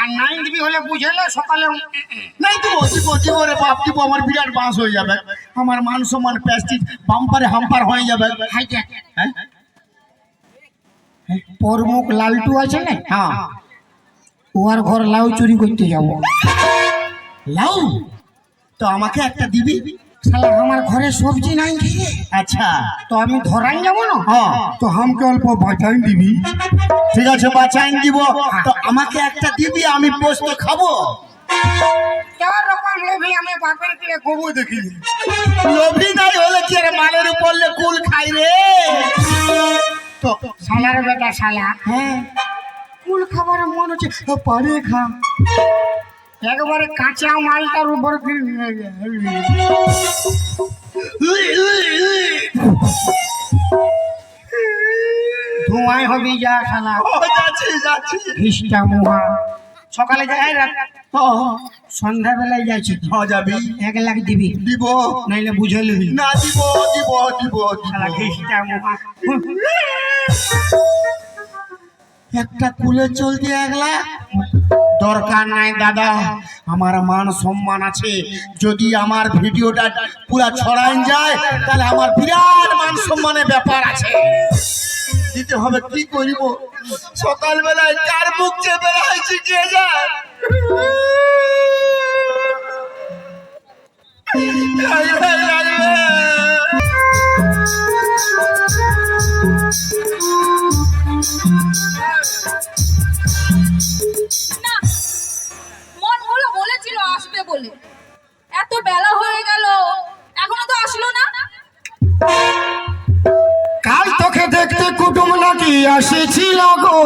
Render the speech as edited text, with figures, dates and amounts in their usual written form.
আর 9 দিবি হলে বুঝেলে সকালে নাই দিব দিব দিব রে বাপ দিব, আমার বিরাট বাঁশ হয়ে যাবে, আমার মান সম্মান প্যাস্টিজ বাম্পারে হাম্পার হয়ে যাবে। হ্যাঁ প্রমুখ লালটু আছে না, হ্যাঁ ওর ঘর লাউ চুরি করতে যাব। লাউ তো আমাকে একটা দিবি। শালা আমার ঘরে সবজি নাই খেয়ে, আচ্ছা তো আমি ধরাই যাবো না। হ্যাঁ তো আমাকে অল্প বাঁচাই দিবি। ঠিক আছে বাঁচাইন দিব, তো আমাকে একটা দিবি, আমি পোস্ত খাবো। চার রকম লোভী আমি বাপের কিনে কবু দেখিনি। লোভী নাই হলে কি রে, মালের উপর কুল খাই রে। তো শালার বেটা শালা, হ্যাঁ কুল খাবার মন হচ্ছে পারে খা, একবারে কাঁচা মালটার উপর ধোঁয়ায় হবি যা শালা। যাচ্ছি যাচ্ছি। খ্রিস্টা মুহা সকালে যাই রাত সন্ধ্যাবেলায় যাচ্ছি। যাবি 1 লাখ দিবি, দিব নাইলে বুঝে নিবি। না দিব দিব দিব শালা খ্রিস্টা মুহা। একটা কুলে চলতে 1 লাখ দরকার নাই দাদা, আমার মান সম্মান আছে। যদি আমার ভিডিওটা পুরা ছড়ান যায় তাহলে আমার বিরাট মান সম্মানের ব্যাপার আছে, দিতে হবে। কি করিব, সকালবেলায় কার মুখ চেপে রাখছি কে যায়। না, মন হলো বলেছিল আসবে বলে, এত বেলা হয়ে গেল এখনো তো আসলো না। কাল তোকে দেখতে কুটুম নাকি আসেছিল গো,